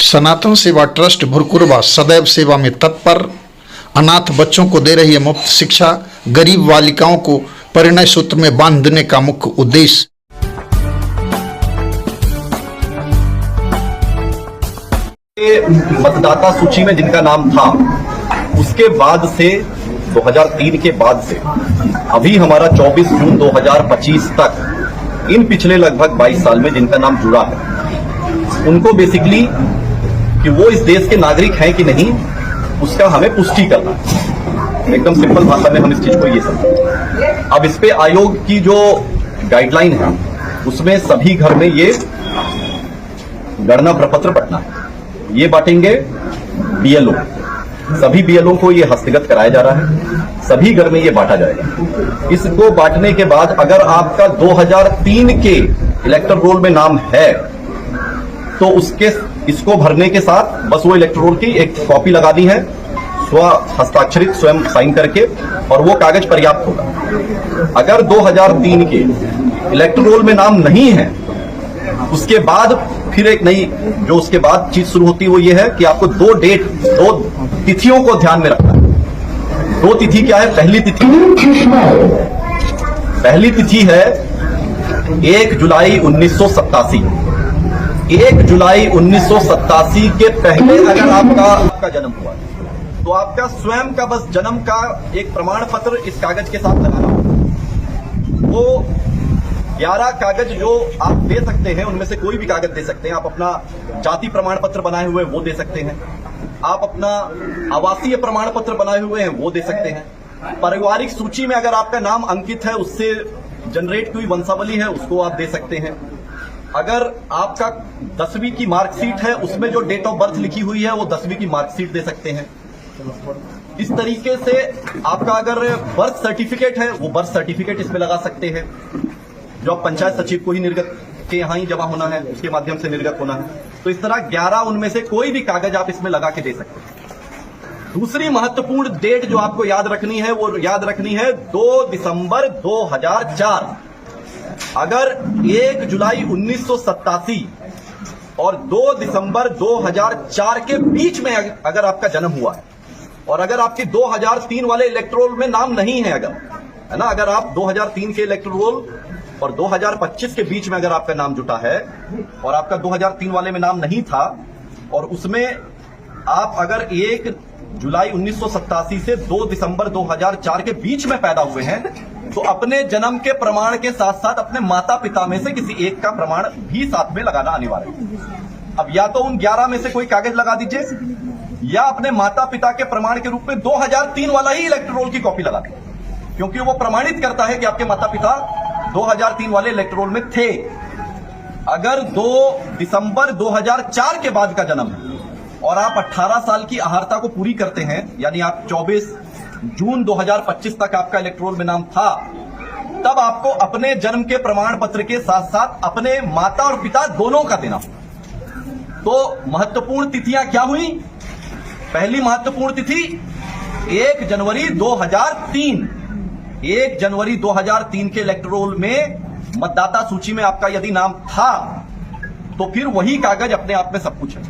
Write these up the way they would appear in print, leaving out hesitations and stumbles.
सनातन सेवा ट्रस्ट भुरकुरबा सदैव सेवा में तत्पर, अनाथ बच्चों को दे रही है मुफ्त शिक्षा, गरीब बालिकाओं को परिणय सूत्र में बांधने का मुख्य उद्देश्य। मतदाता सूची में जिनका नाम था, उसके बाद से 2003 के बाद से अभी हमारा 24 जून 2025 तक इन पिछले लगभग 22 साल में जिनका नाम जुड़ा है, उनको बेसिकली कि वो इस देश के नागरिक हैं कि नहीं, उसका हमें पुष्टि करना है। एकदम सिंपल भाषा में हम इस चीज को ये समझें। अब इस पे आयोग की जो गाइडलाइन है, उसमें सभी घर में ये गणना प्रपत्र बंटना है, ये बांटेंगे बीएलओ। सभी बीएलओ को ये हस्तगत कराया जा रहा है, सभी घर में ये बांटा जाएगा। इसको बांटने के बाद अगर आपका 2003 के इलेक्टर रोल में नाम है, तो इसको भरने के साथ बस वो इलेक्टर रोल की एक कॉपी लगा दी है, स्व हस्ताक्षरित स्वयं साइन करके, और वो कागज पर्याप्त होगा। अगर 2003 के इलेक्टर रोल में नाम नहीं है, उसके बाद फिर एक नई जो उसके बाद चीज शुरू होती है, वो ये है कि आपको दो तिथियों को ध्यान में रखना है। दो तिथि क्या है? पहली तिथि है 1 जुलाई 1987। 1 जुलाई 1987 के पहले अगर आपका जन्म हुआ है, तो आपका स्वयं का बस जन्म का एक प्रमाण पत्र इस कागज के साथ लगाना होगा। वो 11 कागज जो आप दे सकते हैं, उनमें से कोई भी कागज दे सकते हैं। आप अपना जाति प्रमाण पत्र बनाए हुए वो दे सकते हैं, आप अपना आवासीय प्रमाण पत्र बनाए हुए हैं वो दे सकते हैं, पारिवारिक सूची में अगर आपका नाम अंकित है, उससे जनरेट हुई वंशावली है, उसको आप दे सकते हैं। अगर आपका 10वीं की मार्कशीट है, उसमें जो डेट ऑफ बर्थ लिखी हुई है, वो 10वीं की मार्कशीट दे सकते हैं। इस तरीके से आपका अगर बर्थ सर्टिफिकेट है, वो बर्थ सर्टिफिकेट इसमें लगा सकते हैं, जो आप पंचायत सचिव को ही निर्गत के यहां ही जमा होना है, उसके माध्यम से निर्गत होना है। तो इस तरह 11 उनमें से कोई भी कागज आप इसमें लगा के दे सकते हैं। दूसरी महत्वपूर्ण डेट जो आपको याद रखनी है, वो याद रखनी है 2 दिसंबर 2004। अगर 1 जुलाई 1987 और 2 दिसंबर 2004 के बीच में अगर आपका जन्म हुआ है, और अगर आपके 2003 वाले इलेक्टोरल में नाम नहीं है, अगर है ना, अगर आप 2003 के इलेक्टोरल और 2025 के बीच में अगर आपका नाम जुटा है, और आपका 2003 वाले में नाम नहीं था, और उसमें आप अगर 1 जुलाई 1987 से 2 दिसंबर 2004 के बीच में पैदा हुए हैं, तो अपने जन्म के प्रमाण के साथ साथ अपने माता पिता में से किसी एक का प्रमाण भी साथ में लगाना अनिवार्य है। अब या तो उन 11 में से कोई कागज लगा दीजिए, या अपने माता पिता के प्रमाण के रूप में 2003 वाला ही इलेक्टर रोल की कॉपी लगा दीजिए, क्योंकि वो प्रमाणित करता है कि आपके माता पिता 2003 वाले इलेक्टर रोल में थे। अगर 2 दिसंबर 2004 के बाद का जन्म है और आप 18 साल की अहार्ता को पूरी करते हैं, यानी आप 24 जून 2025 तक आपका इलेक्टोरल में नाम था, तब आपको अपने जन्म के प्रमाण पत्र के साथ साथ अपने माता और पिता दोनों का देना। तो महत्वपूर्ण तिथियां क्या हुई? पहली महत्वपूर्ण तिथि 1 जनवरी 2003। 1 जनवरी 2003 के इलेक्टोरल में मतदाता सूची में आपका यदि नाम था, तो फिर वही कागज अपने आप में सब कुछ है।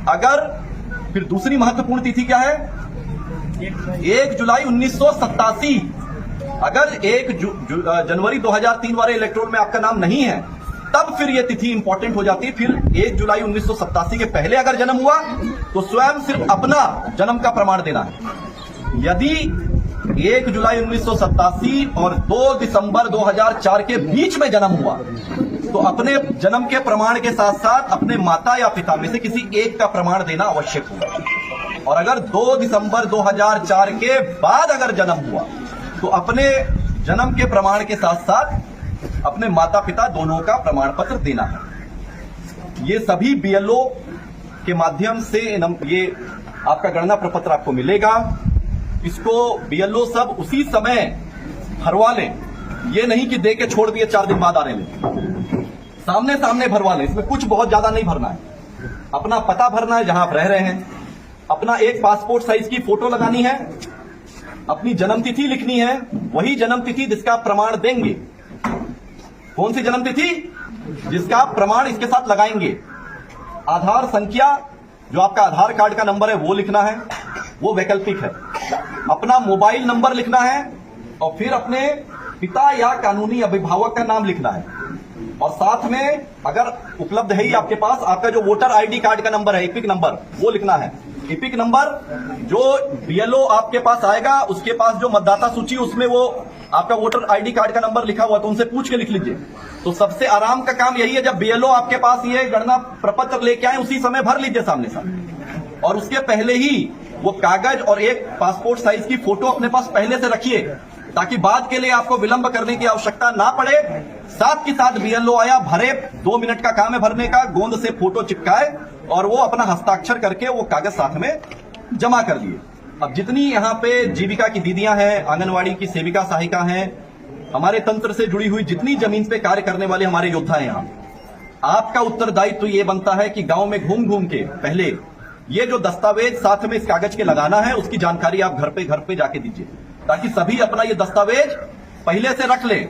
अगर फिर दूसरी महत्वपूर्ण तिथि क्या है? 1 जुलाई 1987। अगर 1 जनवरी 2003 वाले इलेक्टोरल में आपका नाम नहीं है, तब फिर यह तिथि इंपॉर्टेंट हो जाती है। फिर 1 जुलाई 1987 के पहले अगर जन्म हुआ, तो स्वयं सिर्फ अपना जन्म का प्रमाण देना है। यदि 1 जुलाई 1987 और 2 दिसंबर 2004 के बीच में जन्म हुआ, तो अपने जन्म के प्रमाण के साथ साथ अपने माता या पिता में से किसी एक का प्रमाण देना आवश्यक होगा। और अगर 2 दिसंबर 2004 के बाद अगर जन्म हुआ, तो अपने जन्म के प्रमाण के साथ साथ अपने माता पिता दोनों का प्रमाण पत्र देना है। ये सभी बीएलओ के माध्यम से ये आपका गणना प्रपत्र आपको मिलेगा। इसको बीएलओ सब उसी समय भरवा लें, ये नहीं कि दे के छोड़ दिए 4 दिन बाद आने लें। सामने सामने भरवा लें। इसमें कुछ बहुत ज्यादा नहीं भरना है, अपना पता भरना है जहां आप रह रहे हैं, अपना एक पासपोर्ट साइज की फोटो लगानी है, अपनी जन्म तिथि लिखनी है, वही जन्म तिथि जिसका आप प्रमाण देंगे। कौन सी जन्म तिथि? जिसका आप प्रमाण इसके साथ लगाएंगे। आधार संख्या, जो आपका आधार कार्ड का नंबर है वो लिखना है, वो वैकल्पिक है। अपना मोबाइल नंबर लिखना है और फिर अपने पिता या कानूनी अभिभावक का नाम लिखना है। और साथ में अगर उपलब्ध है ही आपके पास, आपका जो वोटर आईडी कार्ड का नंबर है, इपिक नंबर, वो लिखना है। इपिक नंबर जो बीएलओ आपके पास आएगा, उसके पास जो मतदाता सूची, उसमें वो आपका वोटर आईडी कार्ड का नंबर लिखा हुआ, तो उनसे पूछ के लिख लीजिए। तो सबसे आराम का काम यही है, जब बीएलओ आपके पास ये गणना प्रपत्र लेके आए, उसी समय भर लीजिए सामने सामने। और उसके पहले ही वो कागज और एक पासपोर्ट साइज की फोटो अपने पास पहले से रखिए, ताकि बाद के लिए आपको विलंब करने की आवश्यकता ना पड़े। साथ के साथ बीएलओ आया, भरे, 2 मिनट का काम है भरने का, गोंद से फोटो चिपकाए और वो अपना हस्ताक्षर करके वो कागज साथ में जमा कर लिए। अब जितनी यहाँ पे जीविका की दीदियां हैं, आंगनवाड़ी की सेविका सहायिका हैं, हमारे तंत्र से जुड़ी हुई जितनी जमीन पे कार्य करने वाले हमारे योद्धा हैं, यहाँ आपका उत्तरदायित्व तो ये बनता है कि गांव में घूम घूम के पहले ये जो दस्तावेज साथ में इस कागज के लगाना है, उसकी जानकारी आप घर पे जाके दीजिए, ताकि सभी अपना ये दस्तावेज पहले से रख लें।